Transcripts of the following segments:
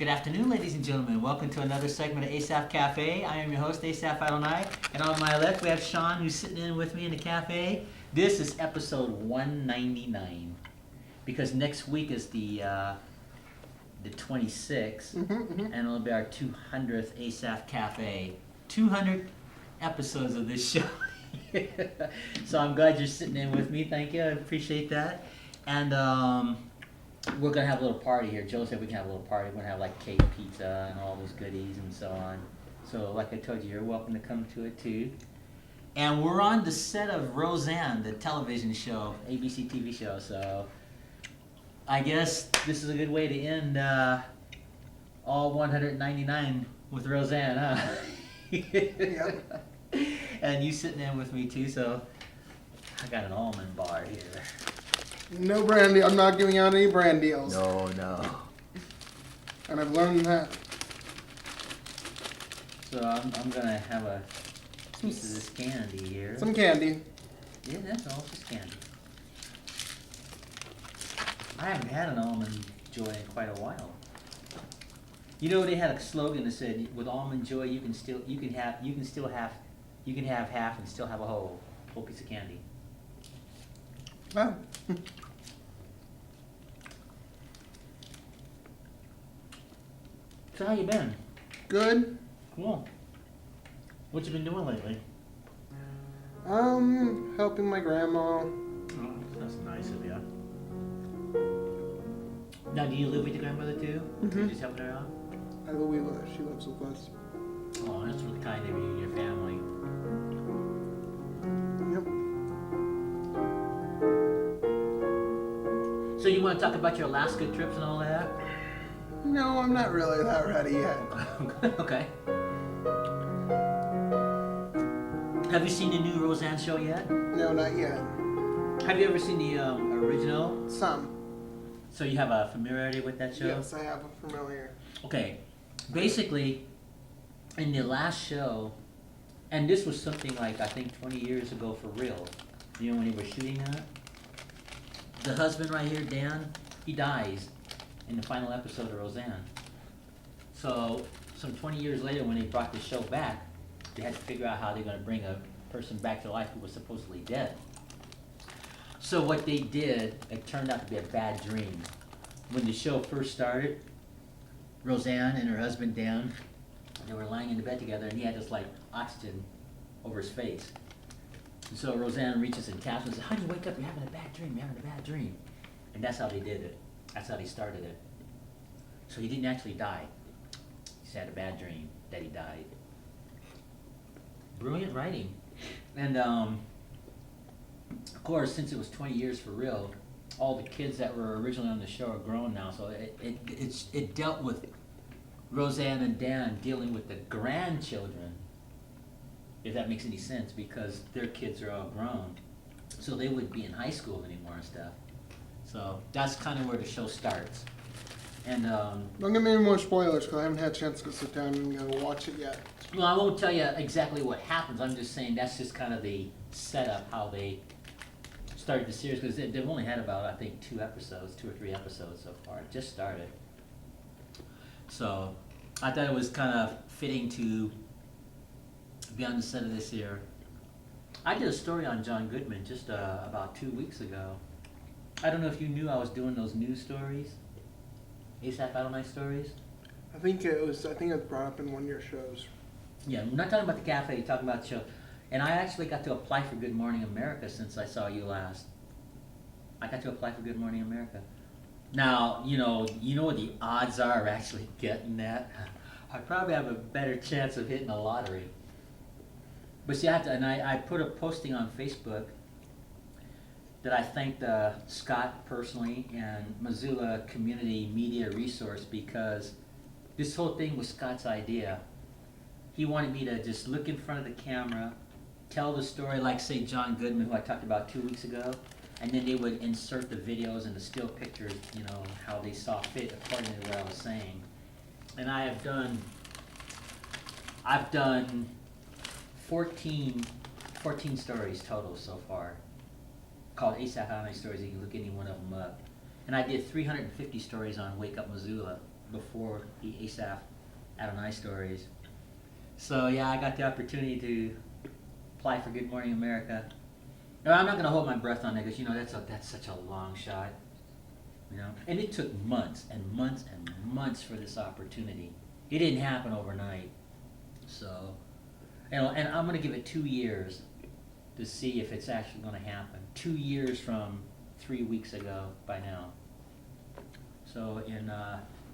Good afternoon, ladies and gentlemen. Welcome to another segment of Asaph Cafe. I am your host, Asaph Adonai, and on my left we have Sean, who's sitting in with me in the cafe. This is episode 199, because next week is the 26th, and it'll be our 200th Asaph Cafe. 200 episodes of this show. So I'm glad you're sitting in with me. Thank you. I appreciate that. And we're going to have a little party here. Joe said we can have a little party. We're going to have like cake, pizza, and all those goodies and so on. So like I told you, you're welcome to come to it too. And we're on the set of Roseanne, the television show, ABC TV show. So I guess this is a good way to end all 199 with Roseanne, huh? Yep. And you sitting in with me too, so I got an almond bar here. No brand deal. I'm not giving out any brand deals. No. And I've learned that. So I'm gonna have a piece of this candy here. Some candy. Yeah, that's all, just candy. I haven't had an almond joy in quite a while. You know, they had a slogan that said, "With almond joy, you can have half and still have a whole piece of candy." Oh. So how you been? Good. Cool. What you been doing lately? Helping my grandma. Oh, that's nice of you. Now, do you live with your grandmother too? You just helping her out? She lives with us. Oh, that's really kind of you and your family. Yep. So you want to talk about your Alaska trips and all that? No, I'm not really that ready yet. Okay. Have you seen the new Roseanne show yet? No, not yet. Have you ever seen the original? Some. So you have a familiarity with that show? Yes, I have a familiar. Okay. Basically, in the last show, and this was something like, I think 20 years ago for real, you know, when they were shooting that? The husband right here, Dan, he dies in the final episode of Roseanne. So, some 20 years later when they brought the show back, they had to figure out how they're going to bring a person back to life who was supposedly dead. So what they did, it turned out to be a bad dream. When the show first started, Roseanne and her husband Dan, they were lying in the bed together, and he had this like oxygen over his face. And so Roseanne reaches and taps him and says, "Honey, wake up, you're having a bad dream, you're having a bad dream." And that's how they did it. That's how they started it. So he didn't actually die. He just had a bad dream that he died. Brilliant writing. And of course, since it was 20 years for real, all the kids that were originally on the show are grown now, so it dealt with Roseanne and Dan dealing with the grandchildren, if that makes any sense, because their kids are all grown. So they wouldn't be in high school anymore and stuff. So that's kind of where the show starts. And Don't give me any more spoilers because I haven't had a chance to sit down and go watch it yet. well, I won't tell you exactly what happens. I'm just saying that's just kind of the setup, how they started the series, because they've only had about, I think, 2 or 3 episodes so far. It just started. So I thought it was kind of fitting to be on the set of this here. I did a story on John Goodman just about 2 weeks ago. I don't know if you knew I was doing those news stories, Asaph Adonai stories. I think it was brought up in one of your shows. Yeah, I'm not talking about the cafe, I'm talking about the show. And I actually got to apply for Good Morning America since I saw you last. I got to apply for Good Morning America. Now, you know what the odds are of actually getting that? I probably have a better chance of hitting the lottery. But see, I put a posting on Facebook that I thanked Scott personally and Missoula Community Media Resource, because this whole thing was Scott's idea. He wanted me to just look in front of the camera, tell the story like, say, John Goodman, who I talked about 2 weeks ago, and then they would insert the videos and the still pictures, you know, how they saw fit according to what I was saying. And I've done 14 stories total so far, called Asaph Cafe Stories. You can look any one of them up. And I did 350 stories on Wake Up Missoula. before the Asaph Adonai stories. So yeah, I got the opportunity to apply for Good Morning America. No, I'm not going to hold my breath on that because that's such a long shot, And it took months and months and months for this opportunity. It didn't happen overnight. So, and I'm going to give it 2 years to see if it's actually going to happen. 2 years from 3 weeks ago by now. So in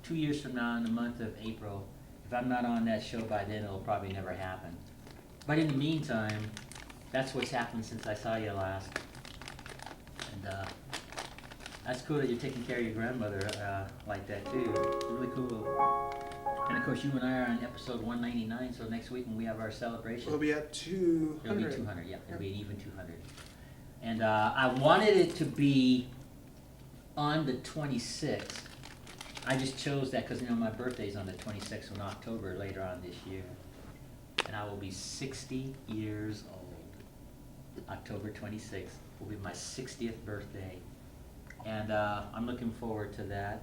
2 years from now, in the month of April, if I'm not on that show by then, it'll probably never happen. But in the meantime, that's what's happened since I saw you last. And that's cool that you're taking care of your grandmother like that too. It's really cool. And of course, you and I are on episode 199, so next week when we have our celebration, We'll be at 200. it'll be 200, yeah. It'll be an even 200. And I wanted it to be on the 26th. I just chose that because, my birthday's on the 26th of October later on this year. And I will be 60 years old. October 26th will be my 60th birthday. And I'm looking forward to that.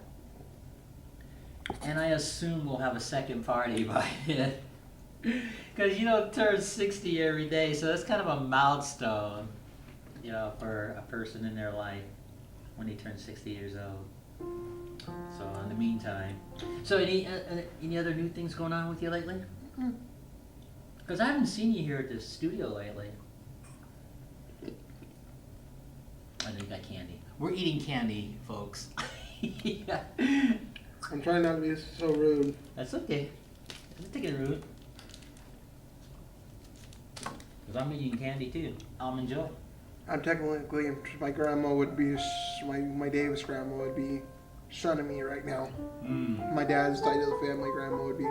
And I assume we'll have a second party by then. Because you don't turn 60 every day, so that's kind of a milestone, for a person in their life when they turn 60 years old. So in the meantime, so any other new things going on with you lately? Because I haven't seen you here at the studio lately. I know you got candy. We're eating candy, folks. Yeah. I'm trying not to be so rude. That's okay. I'm taking rude. Because I'm eating candy too. Almond Joy. I'm technically, my grandma would be, my Davis grandma would be shunning me right now. My dad's side of the family grandma would be,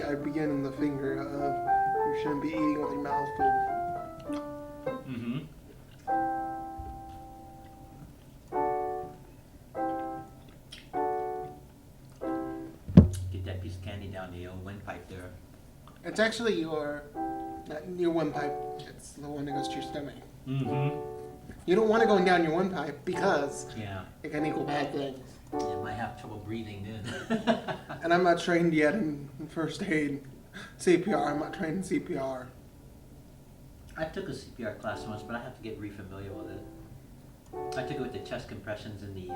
I'd be getting the finger of, you shouldn't be eating with your mouth full. Mm-hmm. Get that piece of candy down the old windpipe there. It's actually not your windpipe, it's the one that goes to your stomach. Mm-hmm. You don't want it going down your windpipe because Yeah. it can equal bad things. You might have trouble breathing then. And I'm not trained yet in first aid, CPR. I'm not trained in CPR. I took a CPR class once, but I have to get re-familiar with it. I took it with the chest compressions and the,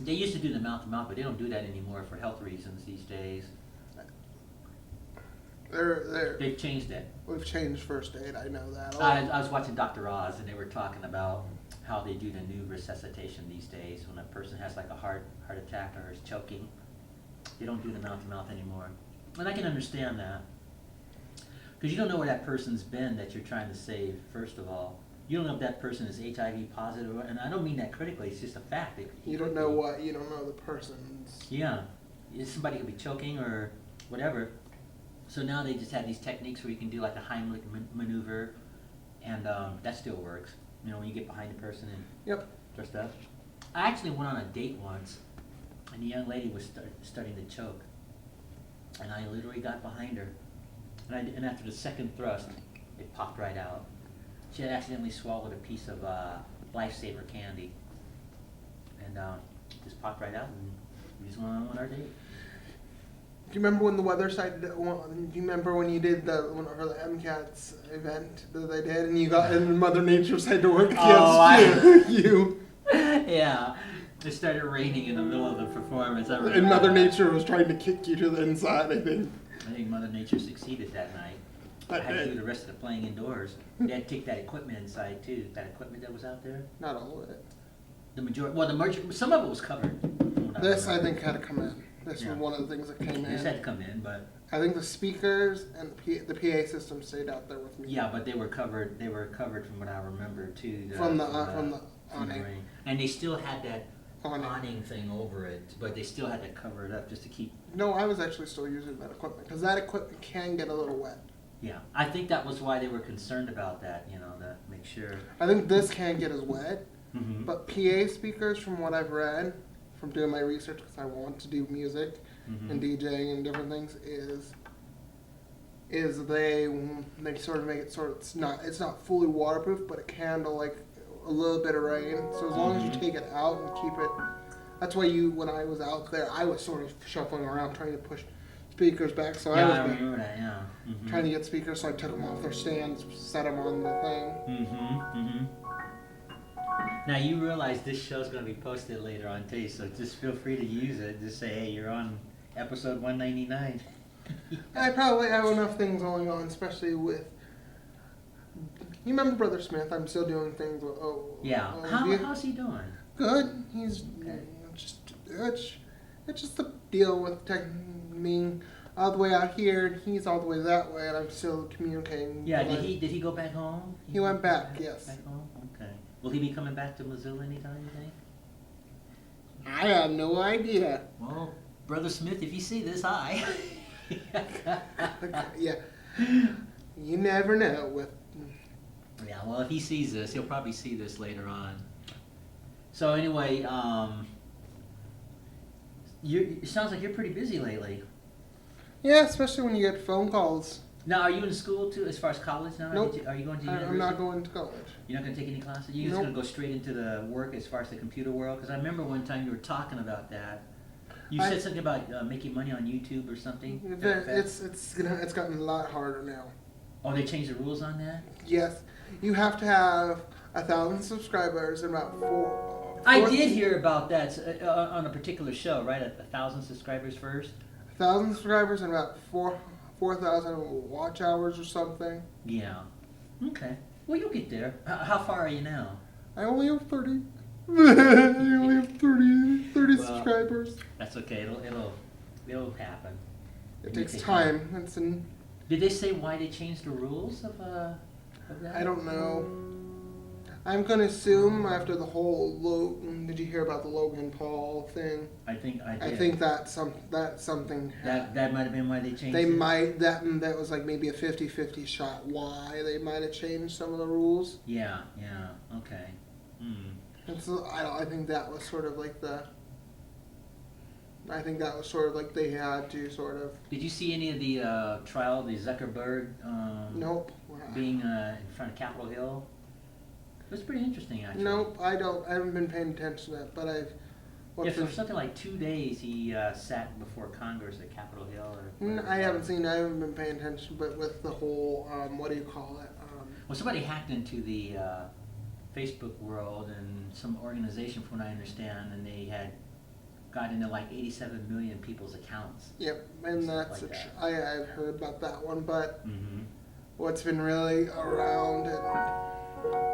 they used to do the mouth-to-mouth, but they don't do that anymore for health reasons these days. They've changed it. We've changed first aid, I know that. I was watching Dr. Oz, and they were talking about how they do the new resuscitation these days when a person has like a heart attack or is choking. They don't do the mouth-to-mouth anymore. And I can understand that. Because you don't know where that person's been that you're trying to save, first of all. You don't know if that person is HIV positive, and I don't mean that critically, it's just a fact. You don't know you don't know the person's. Yeah. Somebody could be choking or whatever. So now they just have these techniques where you can do like a Heimlich maneuver, and that still works. When you get behind a person and Yep. stuff. I actually went on a date once, and the young lady was starting to choke, and I literally got behind her, and after the second thrust, it popped right out. She had accidentally swallowed a piece of Lifesaver candy, and just popped right out, and we just went on with our date. Do you remember when the weather side? Do you remember when you did the MCAT's event that they did, and you got and Mother Nature said to work against you? Yeah, it started raining in the middle of the performance. And Mother Nature was trying to kick you to the inside, I think. I think Mother Nature succeeded that night. I had to do the rest of the playing indoors. They had to take that equipment inside too. That equipment that was out there. Not all of it. The majority, some of it was covered. This I think had to come in. This was one of the things that came in. This had to come in, but I think the speakers and the PA system stayed out there with me. yeah, but they were covered. They were covered from what I remember too. From the awning. rain. And they still had that Awning. awning thing over it, but they still had to cover it up just to keep. No, I was actually still using that equipment because that equipment can get a little wet. Yeah, I think that was why they were concerned about that. To make sure. I think this can't get as wet, Mm-hmm. but PA speakers, from what I've read, from doing my research, because I want to do music Mm-hmm. and DJing and different things, is they sort of make it it's not fully waterproof, but it can handle like a little bit of rain. So as long as you take it out and keep it That's why when I was out there, I was sort of shuffling around trying to push speakers back. So Yeah, I I was remember that. Yeah. Mm-hmm. trying to get speakers, so I took them off their stands, set them on the thing. Mm-hmm. Mm-hmm. Now you realize this show's going to be posted later on too, so just feel free to use it. Just say, hey, you're on episode 199. I probably have enough things going on, especially with. You remember Brother Smith? I'm still doing things with. Yeah. How's he doing? Good. He's Okay. it's just the deal with being all the way out here, and he's all the way that way, and I'm still communicating. Yeah. Did he go back home? He went back. Yes. Back home. Okay. Will he be coming back to Missoula anytime? You think? I have no idea. Well, Brother Smith, if you see this, hi. Yeah. You never know with. Yeah, well, if he sees this, he'll probably see this later on. So anyway, it sounds like you're pretty busy lately. Yeah, especially when you get phone calls. Now, are you in school too, as far as college now? Nope. Are you going to university? I'm not going to college. You're not going to take any classes? You're just Nope. going to go straight into the work as far as the computer world? Because I remember one time you were talking about that. You said something about making money on YouTube or something? It's gotten a lot harder now. Oh, they changed the rules on that? Yes, you have to have 1,000 subscribers and about four. I did hear about that on a particular show, right? 1,000 subscribers first? 1,000 subscribers and about 4,000 watch hours or something. Yeah. Okay. Well, you'll get there. How far are you now? I only have 30. I only have 30 subscribers. That's okay. It'll happen. It takes time. Did they say why they changed the rules of that? I don't know. I'm gonna assume after the whole did you hear about the Logan Paul thing? I think I did. I think that's something. That might have been why they changed They it. that was like maybe a 50-50 shot why they might have changed some of the rules. Yeah. Okay. And so I think that was sort of like they had to sort of. Did you see any of the trial, the Zuckerberg Nope. being in front of Capitol Hill? It was pretty interesting, actually. Nope, I haven't been paying attention to that, but I've. For something like 2 days, he sat before Congress at Capitol Hill. I haven't been paying attention, but with the whole, what do you call it? Well, somebody hacked into the Facebook world and some organization, from what I understand, and they had got into like 87 million people's accounts. Yep, and that's like that. I've heard about that one, but Mm-hmm. what's been really around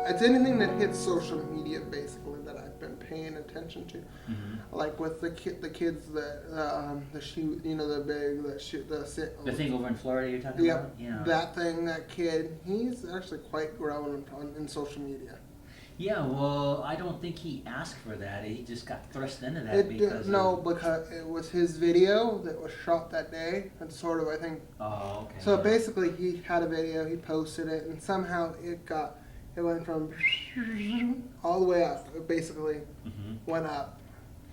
it's anything that hits social media basically that I've been paying attention to. Mm-hmm. Like with the kids that the shoot, the thing over in Florida you're talking about? Yeah. That kid, he's actually quite grown in social media. Yeah, well, I don't think he asked for that. He just got thrust into that because it was his video that was shot that day. And sort of, I think. Oh, okay. So basically, he had a video, he posted it, and somehow it went from all the way up. It basically went up,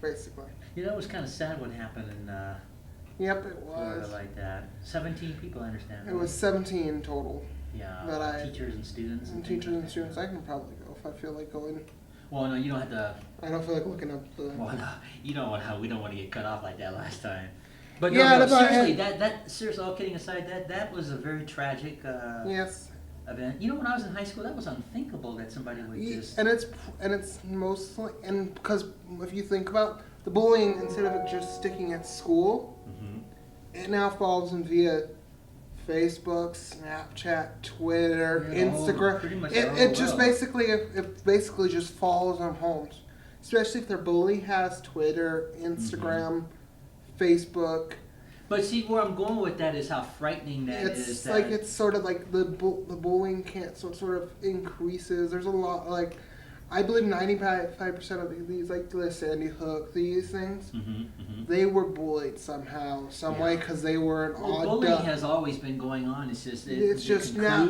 basically. You know, it was kind of sad what happened in Yep, it Florida was. like that. 17 people, I understand. It was 17 total. Yeah, teachers and students. Teachers and students. I can probably go if I feel like going. Well, no, you don't have to. I don't feel like looking up the. Well, no, you don't want we don't want to get cut off like that last time. But Yeah, no, but seriously, seriously, all kidding aside, that was a very tragic Yes. event. You know, when I was in high school, that was unthinkable that somebody would just. And it's mostly because if you think about the bullying, instead of it just sticking at school, it now falls in via Facebook, Snapchat, Twitter, Instagram. Pretty much It just basically just falls on homes, especially if their bully has Twitter, Instagram, Facebook. But see, where I'm going with that is how frightening that is. It's like it's sort of like the bullying can't sort of increases. There's a lot like. I believe 95% of these, like the Sandy Hook, these things, they were bullied somehow, some way, because they were an odd. Bullying has always been going on. It's just now.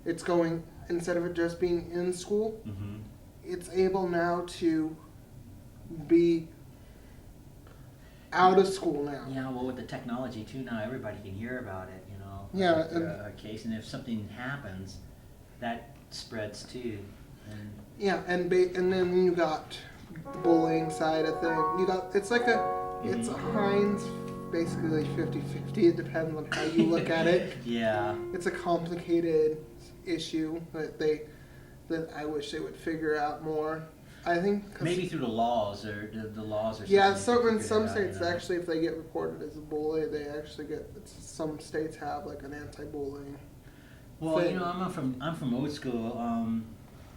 It's going, instead of it just being in school, it's able now to be out of school now. Yeah, well, with the technology too, now everybody can hear about it. You know. Yeah. A case, and if something happens, that spreads too. And then you got bullying side of thing. You got it's a Heinz, basically 50-50. It depends on how you look at it. Yeah. It's a complicated issue that I wish they would figure out more. I think Maybe through the laws or the laws or something. yeah, to in figure some that out, states you know? actually, if they get reported as a bully, they actually get. Some states have like an anti-bullying. Well, thing. you know, I'm from old school.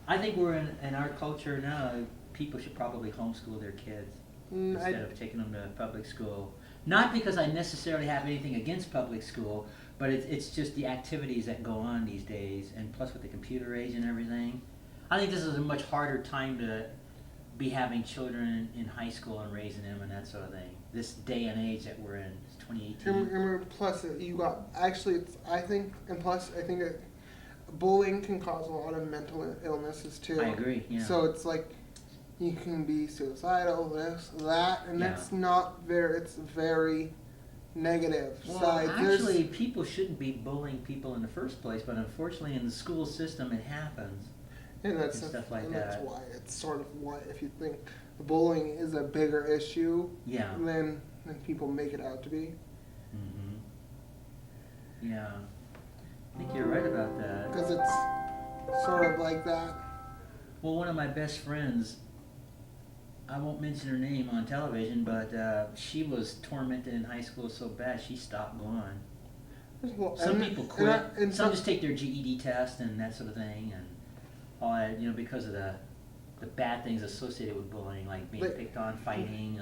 I think we're in our culture now. People should probably homeschool their kids instead of taking them to public school. Not because I necessarily have anything against public school, but it's just the activities that go on these days, and plus with the computer age and everything. I think this is a much harder time to be having children in high school and raising them and that sort of thing. This day and age that we're in, it's 2018. And plus, you got actually. I think bullying can cause a lot of mental illnesses too. I agree. Yeah. So it's like you can be suicidal, this, that, and that's not very. It's very negative Well, side. actually, people shouldn't be bullying people in the first place, but unfortunately, in the school system, it happens. And that's and stuff like and that. that's why it's sort of why if you think bullying is a bigger issue Yeah. than people make it out to be. Yeah. I think you're right about that. Because it's sort of like that. Well, one of my best friends, I won't mention her name on television, but she was tormented in high school so bad she stopped going. Well, Some people quit. and Some just take their GED test and that sort of thing, and all that, you know, because of the bad things associated with bullying, like being picked on, fighting,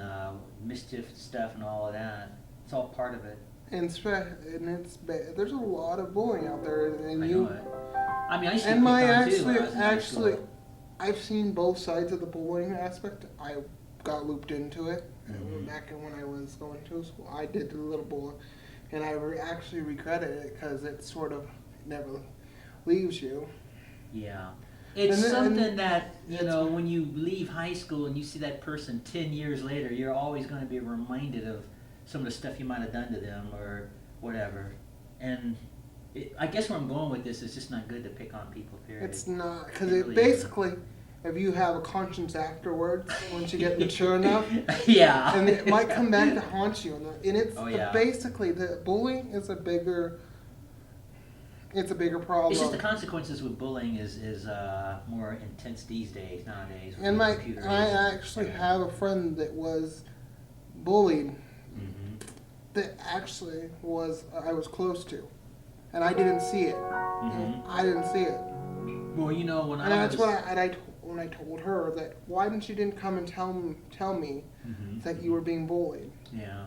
mischief stuff, and all of that. It's all part of it. And it's there's a lot of bullying out there, and I you. know it. I mean, I used to And get my picked on too when I was in high actually, school. I've seen both sides of the bullying aspect. I got looped into it back when I was going to school. I did a little bullying, and I actually regretted it because it sort of never leaves you. Yeah. It's And something that, you know, when you leave high school and you see that person 10 years later, you're always going to be reminded of some of the stuff you might have done to them or whatever. And I guess where I'm going with this is just not good to pick on people, period. It's not, because It it really basically, if you have a conscience afterwards, once you get mature enough, Yeah. and it might come back to haunt you. And it's basically the bullying is a bigger. It's a bigger problem. It's just the consequences with bullying is more intense these days, nowadays. with And the computer I age. actually have a friend that was bullied. That actually I was close to, and I didn't see it. I didn't see it. Well, you know, when I told her that why didn't you didn't come and tell me that you were being bullied. Yeah.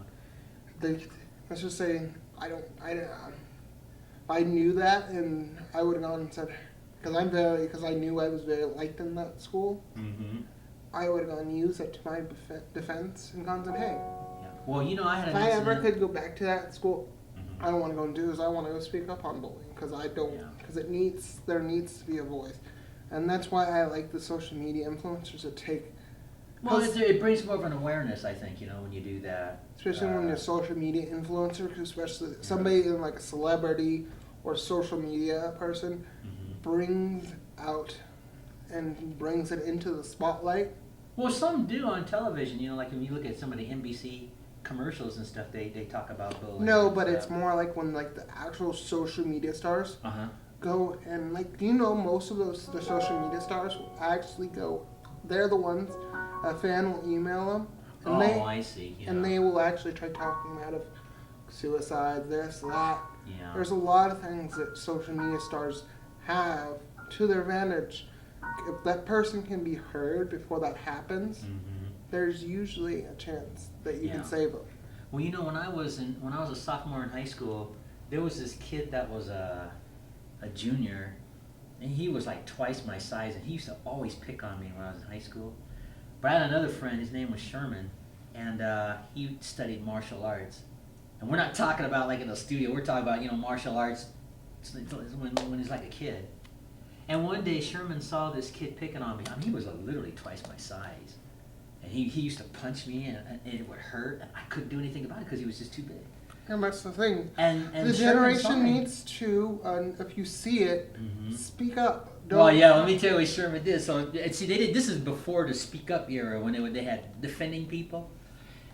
Let's just say I knew that, and I would have gone and said, because I knew I was very liked in that school. I would have gone and used it to my defense and gone and said, hey. Yeah. Well, you know, I had If an I incident. ever could go back to that school, I don't want to go and do is I want to go speak up on bullying because I don't because there needs to be a voice, and that's why I like the social media influencers that take. Well, it brings more of an awareness, I think, you know, when you do that. Especially when you're a social media influencer, 'cause especially somebody in like a celebrity or social media person brings out and brings it into the spotlight. Well, some do on television, you know, like when you look at some of the NBC commercials and stuff, they talk about bullying. No, and but stuff. it's more like when like the actual social media stars Uh-huh. go and like, do you know most of the social media stars will actually go, they're the ones, a fan will email them, and I see. Yeah. and they will actually try talking them out of suicide, this, that. Yeah. There's a lot of things that social media stars have to their advantage. If that person can be heard before that happens, there's usually a chance that you can save them. Well, you know, when I was a sophomore in high school, there was this kid that was a junior, and he was like twice my size, and he used to always pick on me when I was in high school. But I had another friend, his name was Sherman, and he studied martial arts. And we're not talking about like in a studio, we're talking about, you know, martial arts when he's like a kid. And one day Sherman saw this kid picking on me. I mean, he was literally twice my size. And he used to punch me, and it would hurt. I couldn't do anything about it because he was just too big. And that's the thing. And The Sherman saw generation it. needs to, if you see it, speak up. Well, yeah. Let me tell you what Sherman did. So, and see, they did. This is before the Speak Up era when they had defending people.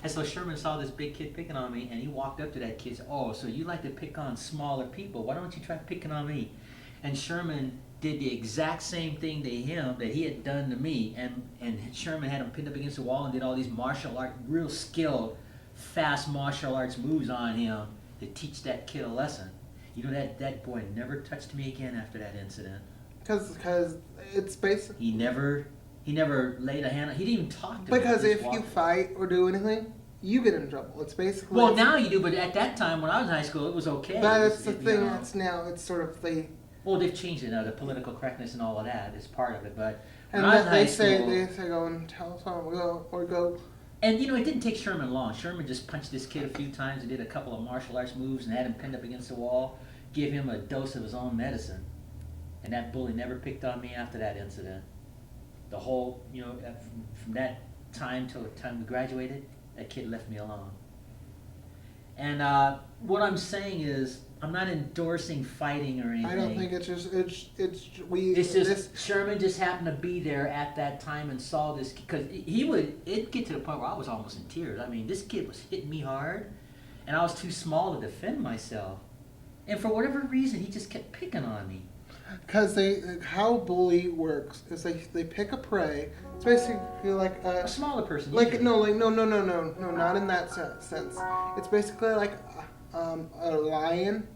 And so Sherman saw this big kid picking on me, and he walked up to that kid and said, "Oh, so you like to pick on smaller people? Why don't you try picking on me?" And Sherman did the exact same thing to him that he had done to me, and Sherman had him pinned up against the wall and did all these martial art, real skilled, fast martial arts moves on him to teach that kid a lesson. You know, that boy never touched me again after that incident. Because it's basically... He never laid a hand on... He didn't even talk to me. Because He just if walked. you fight or do anything, you get in trouble. It's basically... Well, now you do, but at that time when I was in high school, it was okay. That's the you thing. know. That's now, it's sort of the... Well, they've changed it now. The political correctness and all of that is part of it. But And when I was in high they say, school, go and tell someone, go... and you know, it didn't take Sherman long. Sherman just punched this kid a few times and did a couple of martial arts moves and had him pinned up against the wall, gave him a dose of his own medicine. And that bully never picked on me after that incident. The whole, you know, from that time till the time we graduated, that kid left me alone. And what I'm saying is, I'm not endorsing fighting or anything. I don't think it's just... It's just Sherman just happened to be there at that time and saw this, because it'd get to the point where I was almost in tears. I mean, this kid was hitting me hard, and I was too small to defend myself. And for whatever reason, he just kept picking on me. Because how bully works is they pick a prey. It's basically like A smaller person. like usually. no, not in that sense. It's basically like a lion.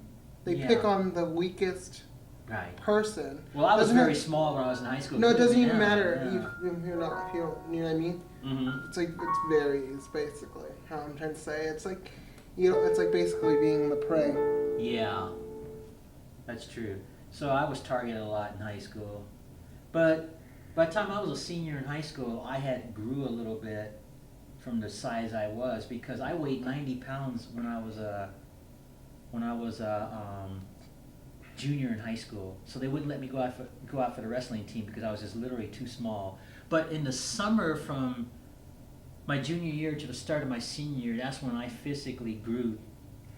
They pick Yeah. on the weakest Right. person. Well, I was Doesn't very it- small when I was in high school. No, it doesn't Yeah, even matter yeah. if you're not. If you don't, you know what I mean? Mm-hmm. It's like it's varies basically. How I'm trying to say it's like it's like basically being the prey. Yeah, that's true. So I was targeted a lot in high school, but by the time I was a senior in high school, I had grew a little bit from the size I was, because I weighed 90 pounds when I was a junior in high school. So they wouldn't let me go out for the wrestling team because I was just literally too small. But in the summer from my junior year to the start of my senior year, that's when I physically grew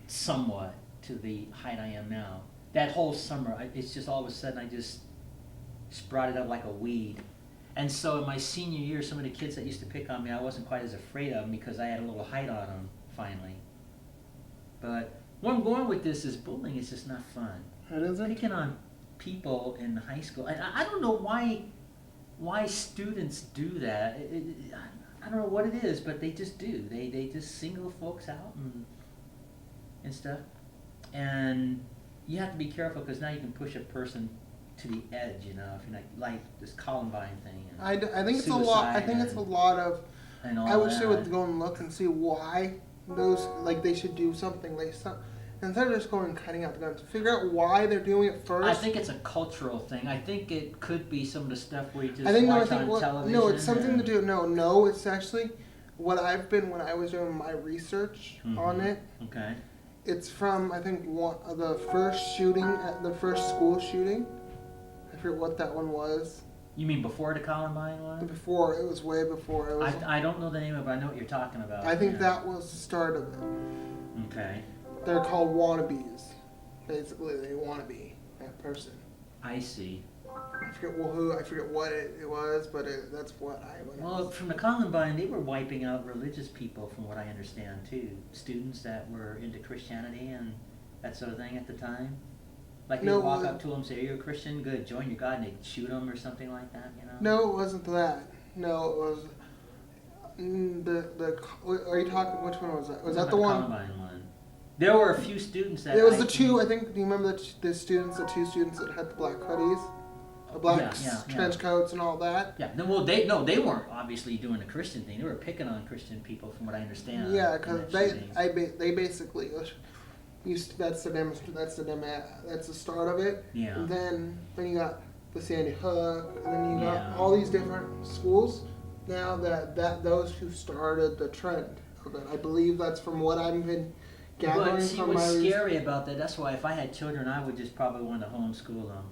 somewhat to the height I am now. That whole summer, it's just all of a sudden I just sprouted up like a weed. And so in my senior year, some of the kids that used to pick on me, I wasn't quite as afraid of them because I had a little height on them, finally. But where I'm going with this is bullying is just not fun. It isn't. Picking on people in high school, and I don't know why students do that. I don't know what it is, but they just do. They just single folks out and stuff. And you have to be careful, because now you can push a person to the edge, you know, if you're like this Columbine thing. And I think it's a lot. I think it's a lot of. and all I wish that. they would go and look and see why those, like, they should do something. Instead of just going and cutting out the guns, figure out why they're doing it first. I think it's a cultural thing. I think it could be some of the stuff where you just watch on television. No, it's something to and- do. No, it's actually what I've been when I was doing my research on it. Okay. It's from, I think, the first shooting, the first school shooting. I forget what that one was. You mean before the Columbine one? Before, it was way before. It was. I don't know the name of it, but I know what you're talking about. I think yeah. that was the start of it. Okay. They're called wannabes. Basically, they want to be that person. I see. I forget what it was, but that's what I went. Well, from the Columbine, they were wiping out religious people, from what I understand, too. Students that were into Christianity and that sort of thing at the time. Like they'd walk up to them, say, "Are you a Christian? Good, join your God," and they'd shoot them or something like that, you know? No, it wasn't that. No, it was Are you talking? Which one was that? Was that the one? Columbine one. There were a few students that. It was the two. I think. Do you remember the two students that had the black hoodies, the black trench coats, and all that? Yeah. Well, they weren't obviously doing the Christian thing. They were picking on Christian people, from what I understand. Yeah, because they basically that's the start of it. Yeah. And then you got the Sandy Hook, and then you got Yeah. all these different schools. Now that those who started the trend of it, I believe that's from what I've been gathering But see, from what's my scary about that, that's why if I had children, I would just probably want to homeschool them.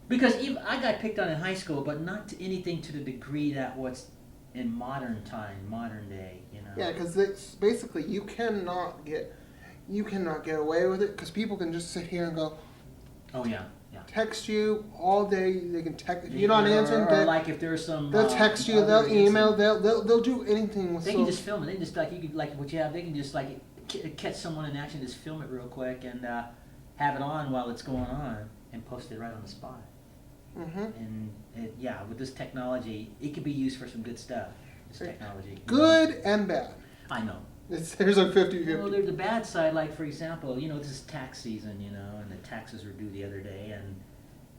Because even I got picked on in high school, but not to anything to the degree that what's in modern day, you know. Yeah, because basically you cannot get. you cannot get away with it because people can just sit here and go Oh yeah, yeah. text you all day. They can text if you're not answering. Or like if there's some. They'll text you. They'll email. They'll do anything with. They can just film it. They can just like you could like what you have. They can just like catch someone in action, just film it real quick and have it on while it's going on and post it right on the spot. Mm-hmm. And yeah, with this technology, it could be used for some good stuff. This technology. Good and bad. I know. There's a 50-50. Well, there's the bad side, like for example, this is tax season, and the taxes were due the other day, and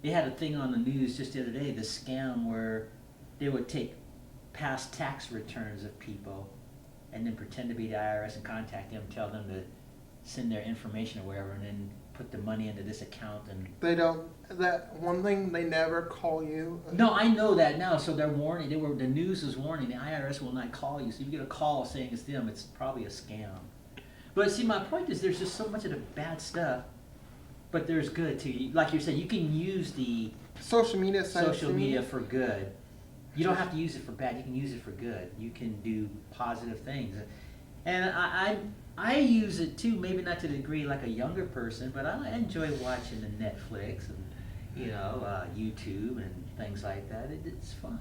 they had a thing on the news just the other day, the scam where they would take past tax returns of people and then pretend to be the IRS and contact them, tell them to send their information or whatever, and then put the money into this account. And they don't. That one thing, they never call you. No, I know that now. So they're warning. The news is warning. The IRS will not call you. So if you get a call saying it's them, it's probably a scam. But see, my point is, there's just so much of the bad stuff, but there's good too. Like you're saying, you can use the social media for good. You don't have to use it for bad. You can use it for good. You can do positive things. And I use it too, maybe not to the degree like a younger person, but I enjoy watching the Netflix and YouTube and things like that. It's fun.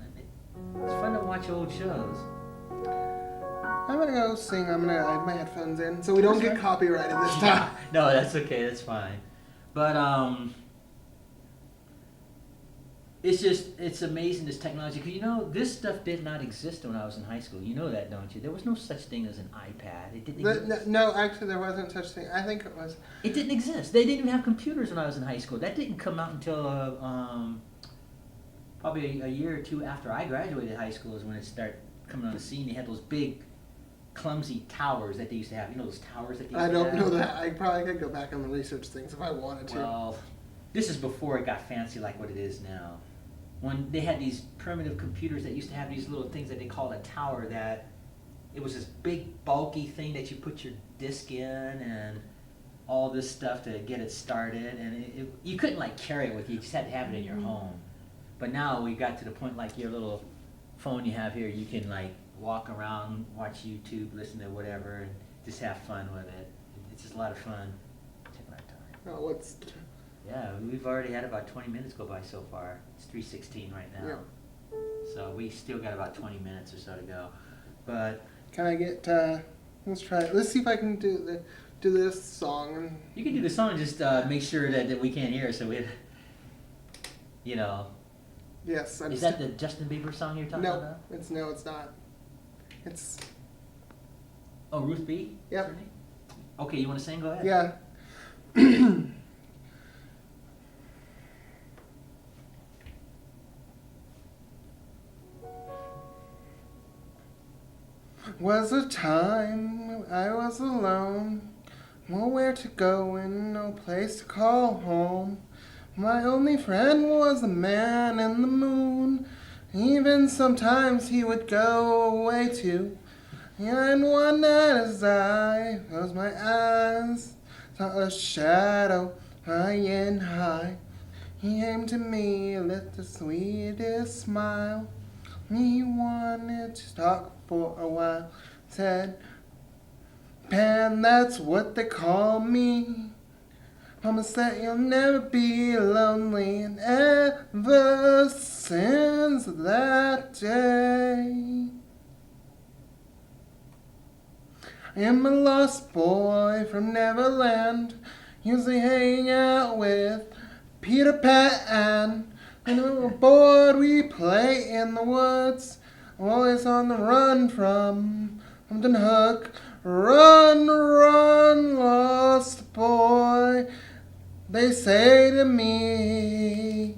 It's fun to watch old shows. I'm gonna go sing. I have my headphones in, so we don't get copyrighted this time. No, that's okay. That's fine. But it's amazing, this technology. Because this stuff did not exist when I was in high school. You know that, don't you? There was no such thing as an iPad. It didn't exist. No, actually, there wasn't such thing. I think it was. It didn't exist. They didn't even have computers when I was in high school. That didn't come out until probably a year or two after I graduated high school is when it started coming on the scene. They had those big, clumsy towers that they used to have. You know those towers that they used to have? I don't know that. I probably could go back and research things if I wanted to. Well, this is before it got fancy like what it is now. When they had these primitive computers that used to have these little things that they called a tower, that it was this big bulky thing that you put your disk in and all this stuff to get it started, and you couldn't like carry it with you, you just had to have it in your home. But now we got to the point like your little phone you have here, you can like walk around, watch YouTube, listen to whatever, and just have fun with it. It's just a lot of fun. Taking our time. Yeah, we've already had about 20 minutes go by so far. It's 3:16 right now. Yeah. So we still got about 20 minutes or so to go. But can I get? Let's try it. Let's see if I can do this song. You can do the song. Just make sure that we can't hear it. So we, Yes. Is that the Justin Bieber song you're talking about? It's not. It's. Oh, Ruth B. Yep. Okay, you want to sing? Go ahead. Yeah. Was a time I was alone, nowhere to go and no place to call home. My only friend was the man in the moon. Even sometimes he would go away too. And one night as I closed my eyes, saw a shadow flying high. He came to me with the sweetest smile. He wanted to talk for a while. Said, "Pan, that's what they call me. Promise that you'll never be lonely." And ever since that day, I am a lost boy from Neverland, usually hanging out with Peter Pan. And when we're bored, we play in the woods, always on the run from Humpton Hook. Run, run, lost boy, they say to me,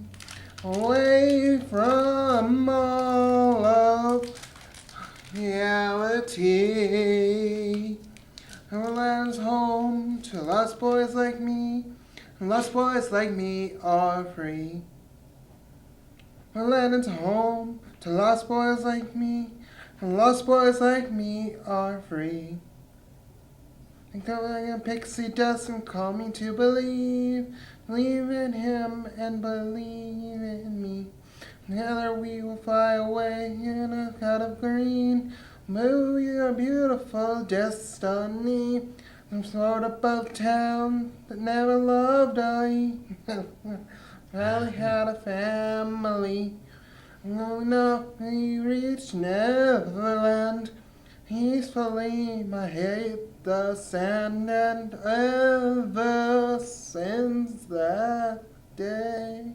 away from all of reality. Our land's home to lost boys like me, and lost boys like me are free. Our land is home to lost boys like me, and lost boys like me are free. Think that like a pixie dust and call me to believe. Believe in him and believe in me. Together we will fly away in a cloud of green. Move your beautiful destiny. I'm sort of above town that never loved I. Finally had a family. Oh no, he reached Neverland. Peacefully, I hate the sand, and ever since that day,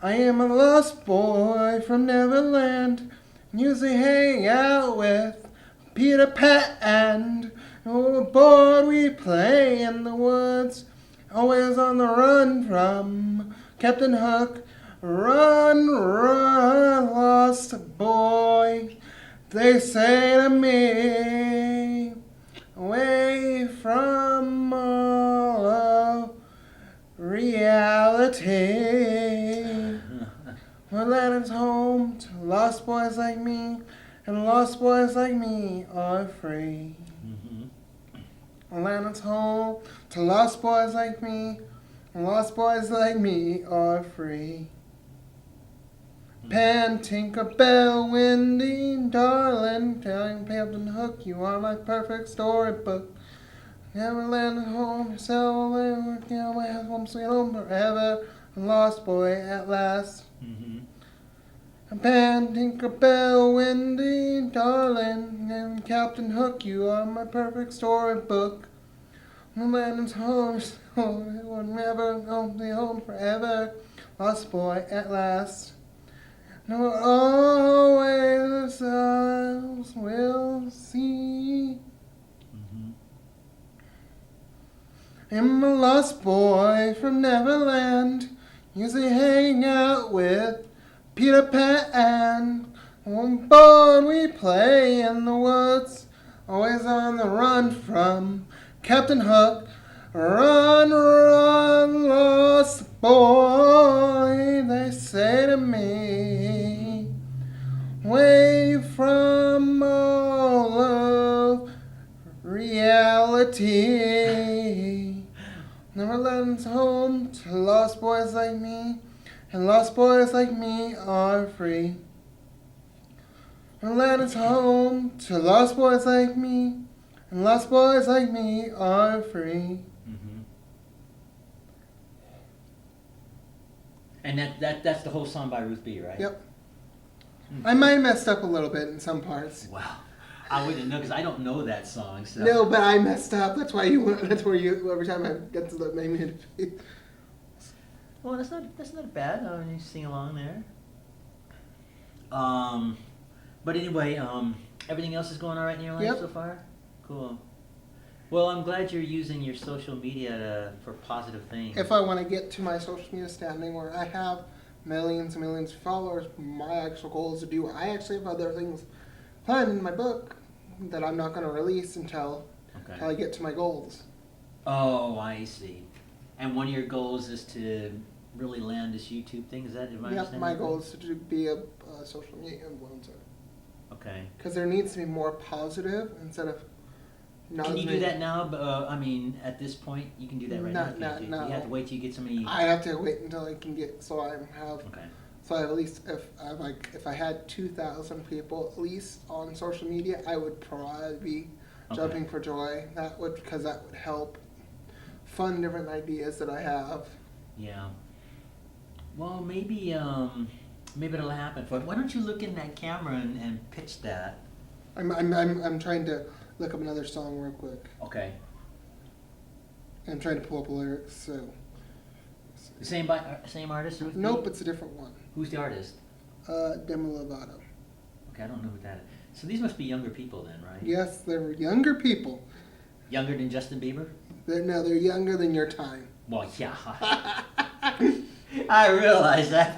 I am a lost boy from Neverland. Usually hang out with Peter Pan. Oh, bored we play in the woods, always on the run from Captain Hook. Run, run, lost boy, they say to me, away from all of reality. Atlanta's home to lost boys like me, and lost boys like me are free. Atlanta's home to lost boys like me, and lost boys like me are free. Pan, Tinkerbell, Wendy, darling, telling Captain Hook, you are my perfect storybook. Neverland at home, so my home sweet home forever, a lost boy at last. Pan, Tinkerbell, Wendy, darling, and Captain Hook, you are my perfect storybook. Neverland's home, so it will never be home forever, lost boy at last. No, always ourselves will see. I'm a lost boy from Neverland, usually hanging out with Peter Pan. On board we play in the woods, always on the run from Captain Hook. Run, run, lost boy, they say to me, away from all of reality. Neverland's home to lost boys like me, and lost boys like me are free. Neverland's home to lost boys like me, and lost boys like me are free. And that's the whole song by Ruth B, right? Yep. I might have messed up a little bit in some parts. Wow. I wouldn't know because I don't know that song. So. No, but I messed up. That's why that's where you. Every time I get to the main. Well, that's not bad. You sing along there. But anyway, everything else is going all right in your life so far. Cool. Well, I'm glad you're using your social media for positive things. If I want to get to my social media standing where I have millions and millions of followers, my actual goal is to do. I actually have other things planned in my book that I'm not going to release until I get to my goals. Oh, I see. And one of your goals is to really land this YouTube thing. Is that my understanding? My goal is to be a social media influencer. Okay. Because there needs to be more positive instead of. Can you do that now? At this point, you can do that right now. No. You have to wait till you get so many. I have to wait until I can get So I at least if I had 2,000 people at least on social media, I would probably be jumping for joy. Because that would help fund different ideas that I have. Yeah. Well, maybe it'll happen. Why don't you look in that camera and pitch that? I'm trying to look up another song real quick. Okay. I'm trying to pull up lyrics. So. The same artist? Ruth Nope, B? it's a different one. Who's the artist? Demi Lovato. Okay, I don't know who that is. So these must be younger people then, right? Yes, they're younger people. Younger than Justin Bieber? They're younger than your time. Well, yeah. I realize that.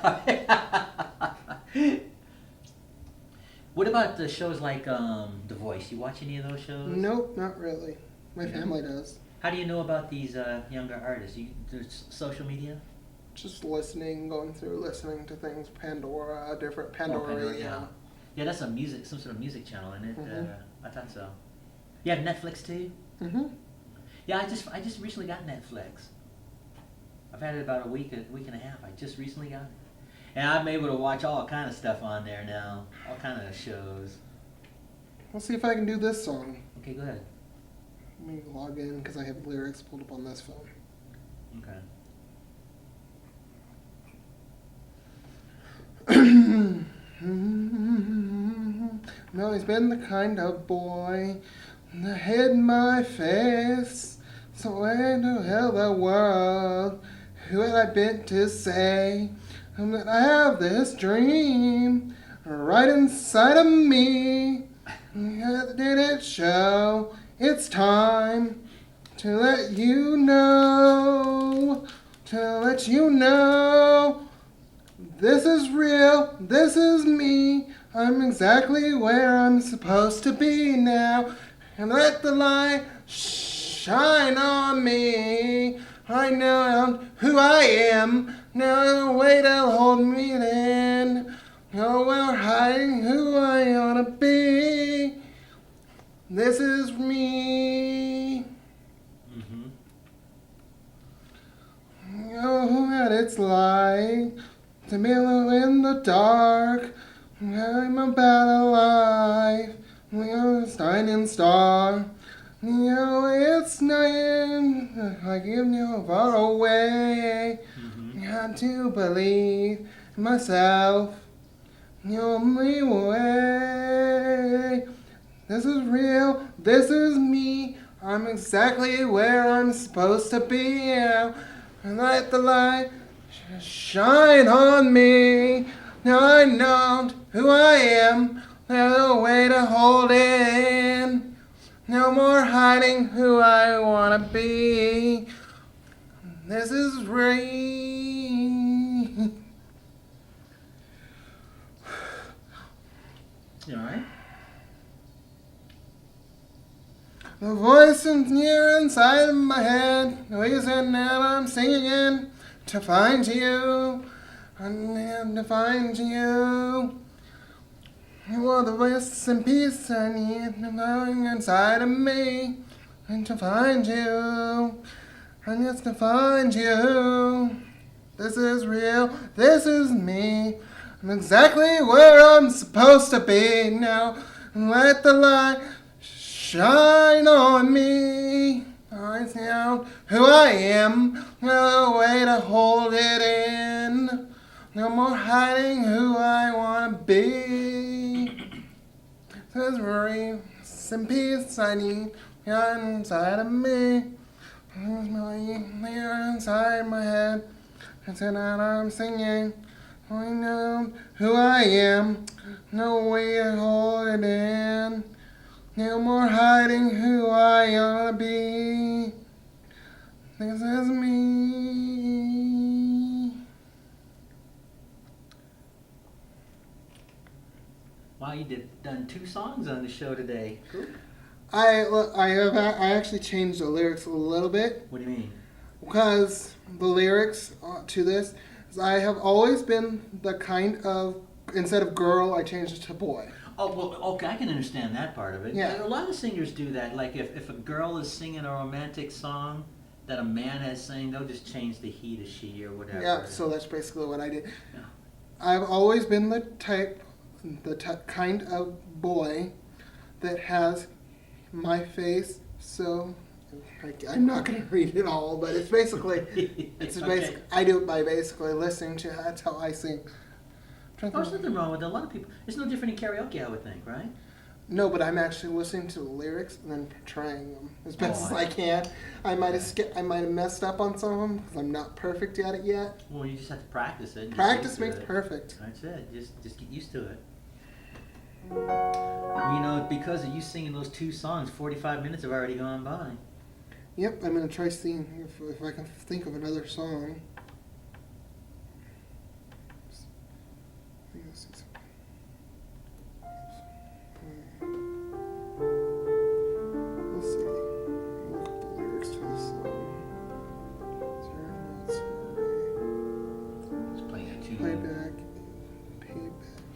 What about the shows like The Voice? You watch any of those shows? Nope, not really. My family does. How do you know about these younger artists? There's social media? Just listening to things. Pandora Radio. Yeah, that's some sort of music channel, isn't it? I thought so. You have Netflix too? Yeah, I just recently got Netflix. I've had it about a week and a half. I just recently got it. And I'm able to watch all kind of stuff on there now. All kind of shows. Let's see if I can do this song. Okay, go ahead. Let me log in because I have lyrics pulled up on this phone. Okay. I've always been the kind of boy that hid my face. So where to hell the world? Who had I been to say that I have this dream right inside of me? Did it show? It's time to let you know. To let you know. This is real, this is me. I'm exactly where I'm supposed to be now. And let the light shine on me. I know who I am. No way to hold me in. No way hiding who I ought to be. This is me. Mm-hmm. Oh, that it's like to be in the dark. I'm about alive. I'm a shining star. It's night. I give you far away. Mm-hmm. Got to believe in myself. The only way. This is real. This is me. I'm exactly where I'm supposed to be now. And let the light shine on me. Now I know who I am. There's no way to hold it in. No more hiding who I wanna be. This is real. You alright? The voice in here inside of my head, the reason that I'm singing to find you, and to find you. You are the rest and peace I need living inside of me, and to find you, and just to find you. This is real, this is me. I'm exactly where I'm supposed to be now, and let the light shine on me. I know who I am. No way to hold it in. No more hiding who I wanna be. There's worry, some peace I need inside of me. There's my here inside my head. And tonight I'm singing. I know who I am. No way to hold it in. No more hiding who I ought to be. This is me. Wow, you done 2 songs on the show today. Cool. I actually changed the lyrics a little bit What do you mean? because the lyrics to this is I have always been the kind of, instead of girl, I changed it to boy. Oh, well, okay, I can understand that part of it. Yeah. A lot of singers do that. Like if a girl is singing a romantic song that a man has sang, they'll just change the he to she or whatever. Yeah, so that's basically what I did. Yeah. I've always been the kind of boy that has my face, so I'm not going to read it all, but it's basically, Okay. I do it by basically listening to, that's how I sing. Oh, there's nothing wrong with it. A lot of people, it's no different in karaoke, I would think, right? No, but I'm actually listening to the lyrics and then portraying them as best as I can. I might have messed up on some of them because I'm not perfect at it yet. Well, you just have to practice it. Practice makes perfect. That's it. Just get used to it. You know, because of you singing those 2 songs, 45 minutes have already gone by. Yep, I'm going to try seeing if I can think of another song. Let's see. Look up the lyrics to this song. Just playing a tune. Playback.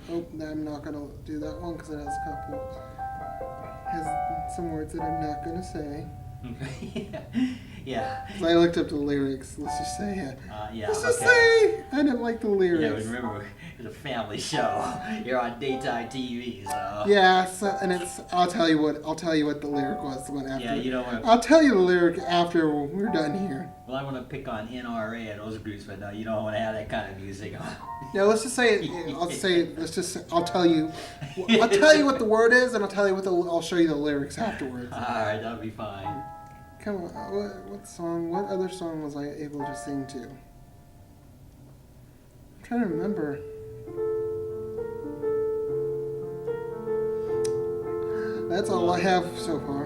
Oh, no, I'm not going to do that one because it has some words that I'm not going to say. Yeah. So I looked up the lyrics. Let's just say, Yeah. let's just Okay. say I didn't like the Yeah, lyrics. remember, it's a family show. You're on daytime TV, so. Yeah, so, and it's. I'll tell you what the lyric was when after. Yeah, you don't want to. I'll tell you the lyric after we're done here. Well, I want to pick on NRA and those groups, but no, you don't want to have that kind of music on. Yeah, let's just say. I'll tell you. I'll tell you what the word is, and I'll show you the lyrics afterwards. All right, that'll be fine. Come on, what song? What other song was I able to sing to? I'm trying to remember. That's all I have so far.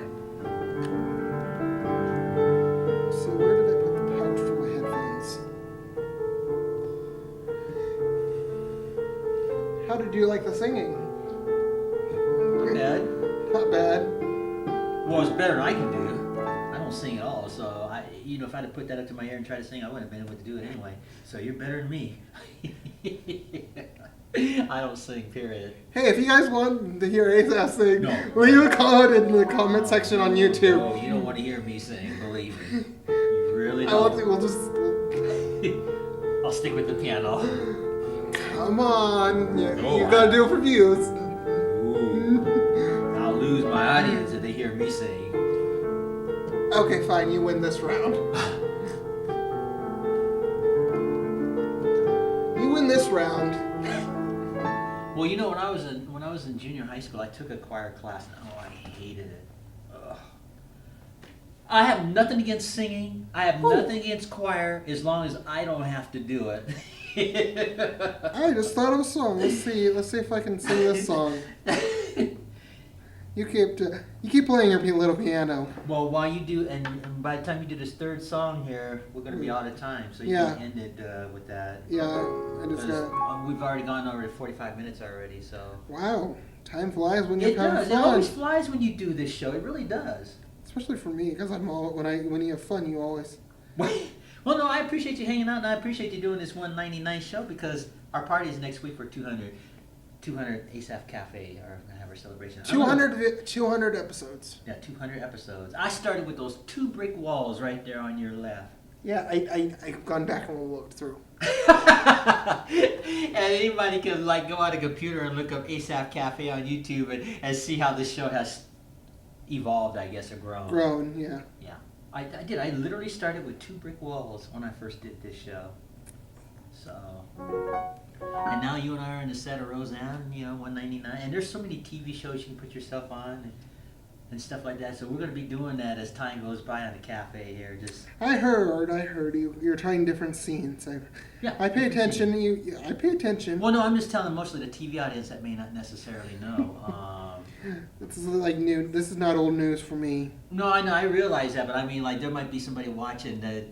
So where did I put the pouch for my headphones? How did you like the singing? Not bad. Not bad. Well, it's better than I can do. I don't sing at all, so if I had to put that up to my ear and try to sing, I wouldn't have been able to do it anyway. So you're better than me. I don't sing, period. Hey, if you guys want to hear Asaph sing, No. will you comment in the comment section on YouTube? Oh, you don't want to hear me sing, believe me. You really don't. I'll stick with the piano. Come on, you Oh, gotta do it for views. Ooh. I'll lose my audience if they hear me sing. Okay, fine, you win this round. You win this round. Well, when I was in junior high school, I took a choir class, and I hated it. Ugh. I have nothing against singing. I have nothing against choir, as long as I don't have to do it. I just thought of a song. Let's see if I can sing this song. You keep playing your little piano. Well, while you do, and by the time you do this third song here, we're going to be out of time, so you can end it with that. Yeah, I just got. We've already gone over 45 minutes already, so. Wow, time flies when you're It having does. fun. It always flies when you do this show. It really does. Especially for me, because when you have fun, you always. Well, no, I appreciate you hanging out, and I appreciate you doing this 199 show, because our party is next week for 200 Asaph Cafe, are going to have our celebration. 200 episodes. Yeah, 200 episodes. I started with those 2 brick walls right there on your left. Yeah, I've gone back and looked through. And anybody can go on a computer and look up Asaph Cafe on YouTube and see how this show has evolved, I guess, or grown. Grown, yeah. Yeah, I did. I literally started with 2 brick walls when I first did this show. So, and now you and I are in the set of Roseanne, 199. And there's so many TV shows you can put yourself on and stuff like that. So we're going to be doing that as time goes by on the cafe here. I heard you're trying different scenes. I pay attention. I pay attention. Well, no, I'm just telling mostly the TV audience that may not necessarily know. This is like new. This is not old news for me. No, I know, I realize that, but I mean, there might be somebody watching that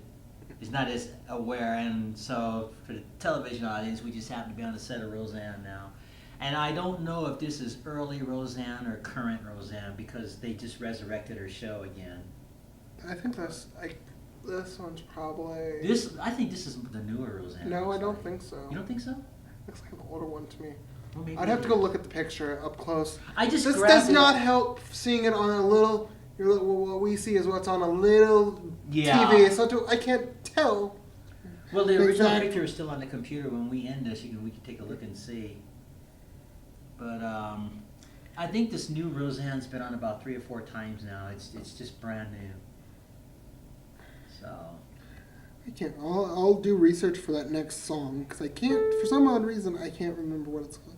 is not as aware, and so for the television audience, we just happen to be on the set of Roseanne now. And I don't know if this is early Roseanne or current Roseanne, because they just resurrected her show again. I think this one's probably. I think this is the newer Roseanne. No, I don't think so. You don't think so? Looks like an older one to me. Well, maybe I'd have to go look at the picture up close. This does not help seeing it on a little. What we see is what's on a little TV. So I can't tell. Well, the original picture is still on the computer. When we end this, we can take a look and see. But I think this new Roseanne's been on about 3 or 4 times now. It's just brand new. So. I can't. I'll do research for that next song because I can't. For some odd reason, I can't remember what it's called.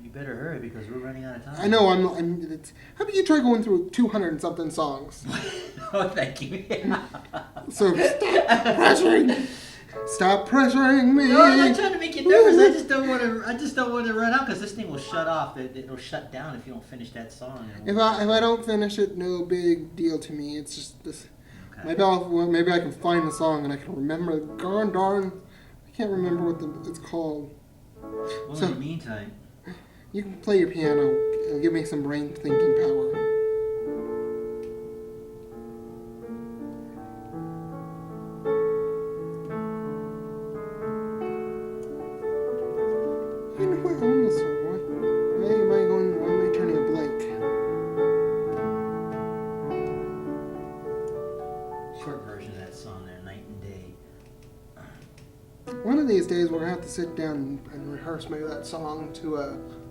You better hurry because we're running out of time. I know. How about you try going through 200 and something songs? Oh, thank you. So stop pressuring me. No, I'm not trying to make you nervous. I just don't want to run out because this thing will shut off. It'll shut down if you don't finish that song. If I don't finish it, no big deal to me. It's just this. Okay. Maybe I can find the song and I can remember. Darn, I can't remember what it's called. Well, in the meantime, you can play your piano and give me some brain thinking power. I know I own this one. Why am I turning it blank? of these days we're gonna have to sit down and rehearse maybe that song to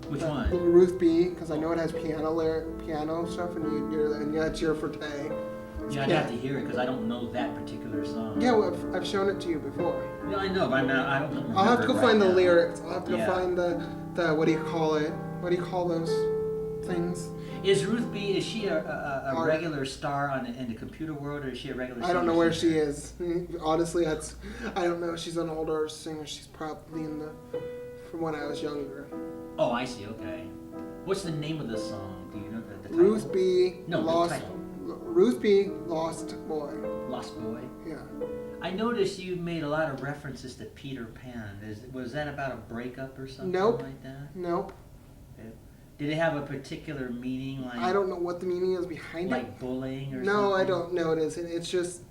Which one? Ruth B, because I know it has piano stuff, and that's your forte. Yeah, I'd have to hear it because I don't know that particular song. Yeah, well, I've shown it to you before. Yeah, I know, but I don't remember. I'll have to go it find right the now. lyrics. I'll have to go Yeah. find the what do you call it? What do you call those things? Is Ruth B, is she a Art. regular star in the computer world, or is she a regular I don't know singer where singer? she is. Honestly, I don't know. She's an older singer. She's probably from when I was younger. Oh, I see, okay. What's the name of the song? Do you know the title? Ruth B. No, Lost. the title. Ruth B. Lost Boy. Lost Boy. Yeah. I noticed you made a lot of references to Peter Pan. Was that about a breakup or something Nope. like that? Nope. Did it have a particular meaning, like I don't know what the meaning is behind it. like bullying or something? No, I don't know. It isn't. It's just.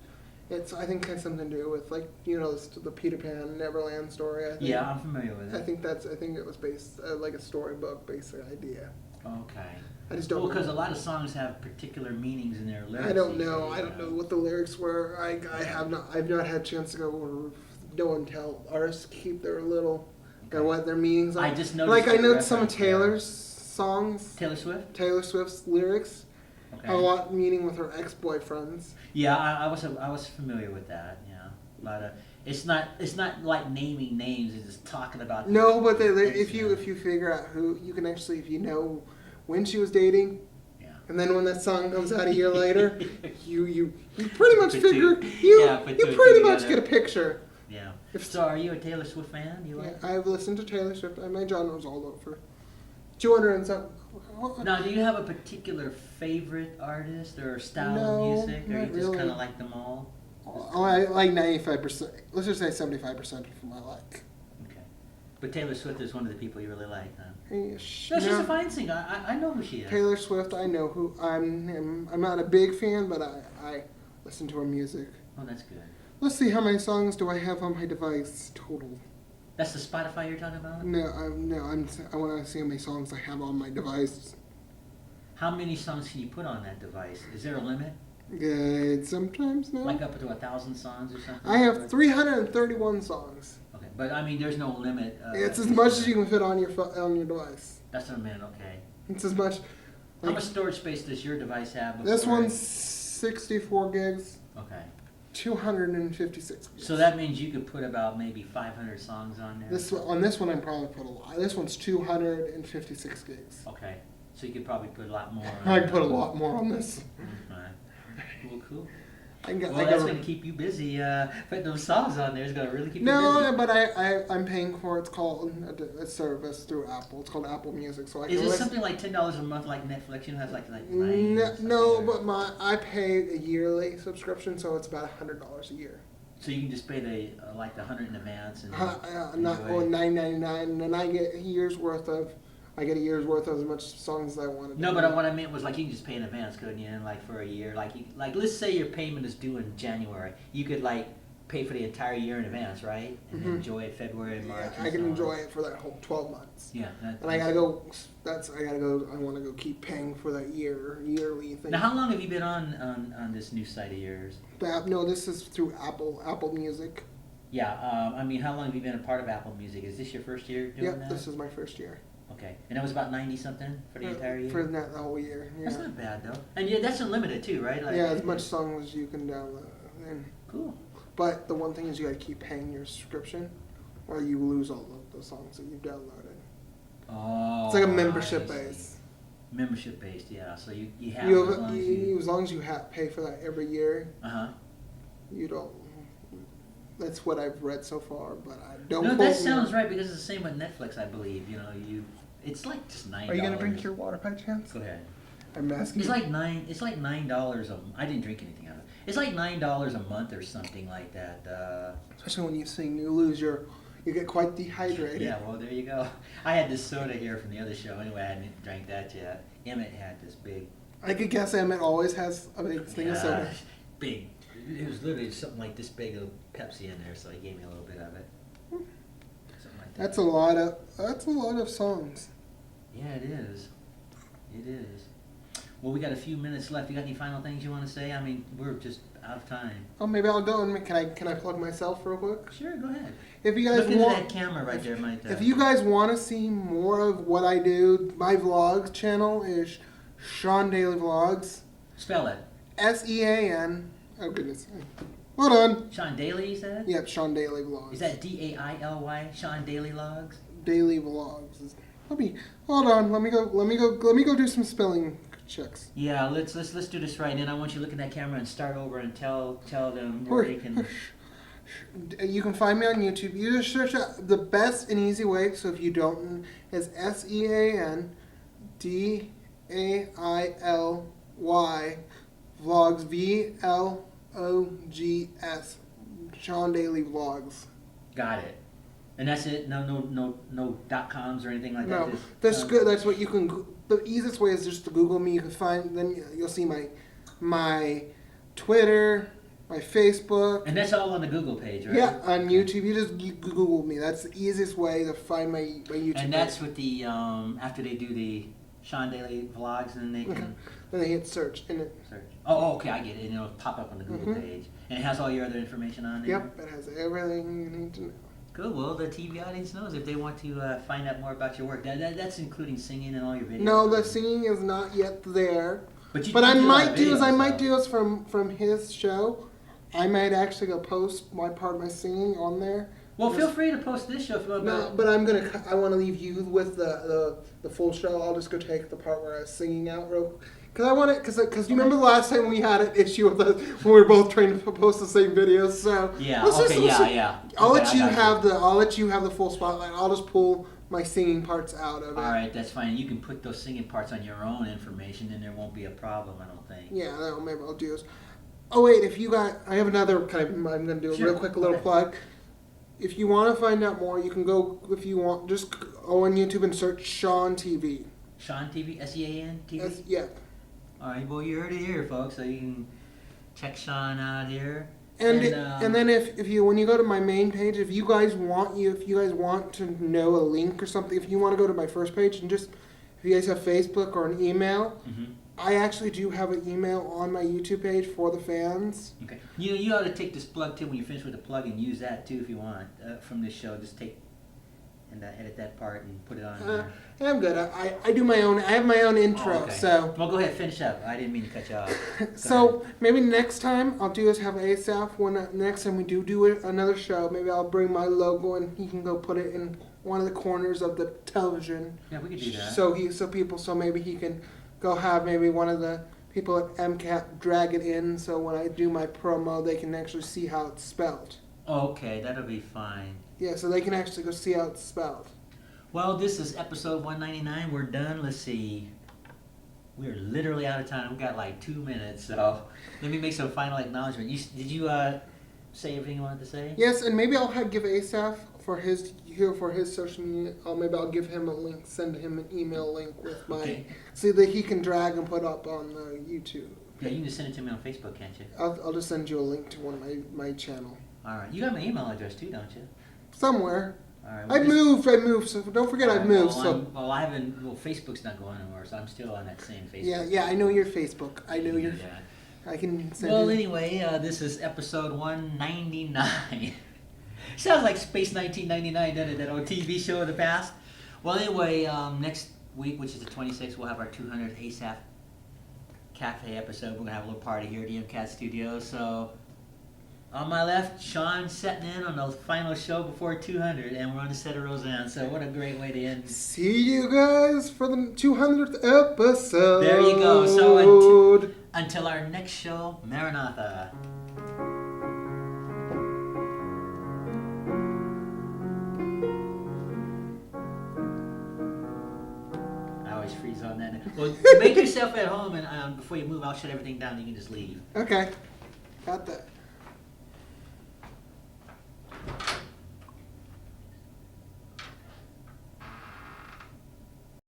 I think it has something to do with the Peter Pan Neverland story. I think. Yeah, I'm familiar with I it. think it was based like a storybook basic idea. Okay. I just don't. Well, because know. a lot of songs have particular meanings in their lyrics. I don't these know. days, I don't know what the lyrics were. I've not had a chance to go or know and tell artists keep their little what their meanings are. I just noticed. Like I the know some of reference, Taylor's songs. Taylor Swift. Taylor Swift's lyrics Okay. have a lot of meaning with her ex-boyfriends. Yeah, I was familiar with that. Yeah, a lot of. It's not like naming names. It's just talking about. No, but things, if you figure out who you can actually, if you know when she was dating, Yeah. and then when that song comes out a year later, you pretty much Put figure two- you yeah, put two you and pretty two much together. get a picture. Yeah. If- So, are you a Taylor Swift fan? You Yeah, like? I've listened to Taylor Swift. My genre's all over. 200 and something. Now, do you have a particular favorite artist or style No, of music, or you not just really. kind of like them all? Oh, I like 95%. Let's just say 75% of them I like. Okay. But Taylor Swift is one of the people you really like, huh? Hey, No, she's a no, fine singer. I know who she is. Taylor Swift, I know who I'm not a big fan, but I listen to her music. Oh, that's good. Let's see, how many songs do I have on my device total? That's the Spotify you're talking about? No, I want to see how many songs I have on my device. How many songs can you put on that device? Is there a limit? Good, sometimes no. Like up to 1,000 songs or something? I have 331 songs. Okay, but I mean, there's no limit. It's as much as you can fit on your device. That's what I meant, okay. It's as much. How much storage space does your device have? This before one's 64 gigs, Okay. 256 gigs. So that means you could put about maybe 500 songs on there? On this one, I probably put a lot. This one's 256 gigs. Okay. So you could probably put a lot more on I can put a lot more on this. Cool, cool. I can Well, that's going to keep you busy. Putting those songs on there is going to really keep you busy. No, but I'm paying for it's called a service through Apple. It's called Apple Music, so I can Is it listen. something like $10 a month like Netflix? You know, has like 9 No, but I pay a yearly subscription, so it's about $100 a year. So you can just pay the like the 100 in advance and Not enjoy. going $9.99, and then I get a year's worth of as much songs as I wanted. No, but what I meant was like you can just pay in advance, couldn't you? And like for a year, like let's say your payment is due in January, you could like pay for the entire year in advance, right? And then enjoy it February, March. Yeah, and I can so on. enjoy it for that whole 12 months. Yeah. And I gotta go. I want to go keep paying for that yearly thing. Now, how long have you been on this new site of yours? No, this is through Apple Music. Yeah. I mean, how long have you been a part of Apple Music? Is this your first year doing Yep, that? this is my first year. Okay. And it was about 90 something for the entire year. For the whole year. Yeah. That's not bad though. And yeah, that's unlimited too, right? Like, Yeah, as much songs as you can download. And, Cool. but the one thing is you gotta keep paying your subscription, or you lose all of the songs that you've downloaded. Oh. It's like a membership I see. base. Membership based, yeah. So you have You as long as you. as long as you pay for that every year, Uh-huh. you don't. That's what I've read so far, but I don't. No, quote that me. sounds right because it's the same with Netflix, I believe. You know, it's like just $9. Are you gonna drink your water by chance? Go ahead. I'm asking. It's like $9 I didn't drink anything out of it. It's like $9 a month or something like that. Especially when you sing, you get quite dehydrated. Yeah, well, there you go. I had this soda here from the other show. Anyway, I hadn't drank that yet. Emmett had this big. I could guess Emmett always has a big thing of soda. Big. It was literally something like this big of Pepsi in there, so he gave me a little bit of it. Something like that. That's a lot of songs. Yeah, it is. It is. Well, we got a few minutes left. You got any final things you want to say? I mean, we're just out of time. Oh, maybe I'll go and can I plug myself real quick? Sure, go ahead. If you guys Look into want, that camera right there, Mike. if you guys want to see more of what I do, my vlogs channel is Sean Daily Vlogs. Spell it. SEAN. Oh goodness. Hold on. Sean Daily, you said? Yep, Sean Daily Vlogs. Is that DAILY? Sean Daily Logs? Daily Vlogs. Hold on. Let me go do some spelling checks. Yeah, let's do this right. And then I want you to look at that camera and start over and tell them where they can. You can find me on YouTube. You just search out the best and easy way. So if you don't, is SEANDAILY Vlogs VLOGS Sean Daily Vlogs. Got it. And that's it. No .coms or anything like that. No, that's good. That's what you can. The easiest way is just to Google me. You can find. Then you'll see my Twitter, my Facebook. And that's all on the Google page, right? Yeah, on YouTube. You Google me. That's the easiest way to find my YouTube. And that's with the after they do the Sean Daily Vlogs, and then they can then they hit search and it. search. Oh, okay, I get it. And it'll pop up on the Google page, and it has all your other information on there. Yep, it has everything you need to know. Cool. Well, the TV audience knows if they want to find out more about your work. That's including singing and all your videos. No, the singing is not yet there. But I might do is from his show. I might actually go post my part of my singing on there. Well, feel free to post this show if you want. No, but I want to leave you with the full show. I'll just go take the part where I was singing out real. Because I want it, because you remember the last time we had an issue with us when we were both trying to post the same videos. So yeah, yeah. I'll let you have the full spotlight. I'll just pull my singing parts out of it. All right, that's fine. You can put those singing parts on your own information, and there won't be a problem. I don't think. Yeah, maybe I'll do this. Oh wait, I have another I'm going to do a real quick little plug. If you want to find out more, you can go, if you want, just go on YouTube and search Sean TV. Sean TV? SEAN TV? Yeah. All right, well, you heard it here, folks, so you can check Sean out here. And then if you, when you go to my main page, if you guys want to know a link or something, if you want to go to my first page and just, if you guys have Facebook or an email, I actually do have an email on my YouTube page for the fans. Okay. You ought to take this plug too when you finish with the plug and use that too if you want from this show. Just take and edit that part and put it on there. I'm good. I do my own. I have my own intro. Oh, okay. So. Well, go ahead, finish up. I didn't mean to cut you off. So maybe next time I'll do is have Asaph. Next time we do another show, maybe I'll bring my logo and he can go put it in one of the corners of the television. Yeah, we could do that. So maybe he can go have maybe one of the people at MCAT drag it in, so when I do my promo, they can actually see how it's spelled. Okay, that'll be fine. Yeah, so they can actually go see how it's spelled. Well, this is episode 199. We're done. Let's see. We're literally out of time. We've got like 2 minutes, so let me make some final acknowledgement. Did you say everything you wanted to say? Yes, and maybe I'll give Asaph for his social media. Maybe I'll give him a link, send him an email link with my, so that he can drag and put up on the YouTube. Yeah, you can just send it to me on Facebook, can't you? I'll just send you a link to one of my channel. All right, you got my email address too, don't you? Somewhere. All right. I moved. So don't forget I've moved. I haven't. Well, Facebook's not going anywhere, so I'm still on that same Facebook. Yeah. I know your Facebook. I know your. I can send. Well, anyway, this is episode 199. Sounds like Space 1999, doesn't it? That old TV show of the past. Well, anyway, next week, which is the 26th, we'll have our 200th Asaph Cafe episode. We're gonna have a little party here at the MCAT studio. So, on my left, Sean setting in on the final show before 200, and we're on the set of Roseanne. So, what a great way to end. See you guys for the 200th episode. There you go. So, until our next show, Maranatha. Freeze on that. Well, make yourself at home, and before you move, I'll shut everything down. You can just leave. Okay, got that.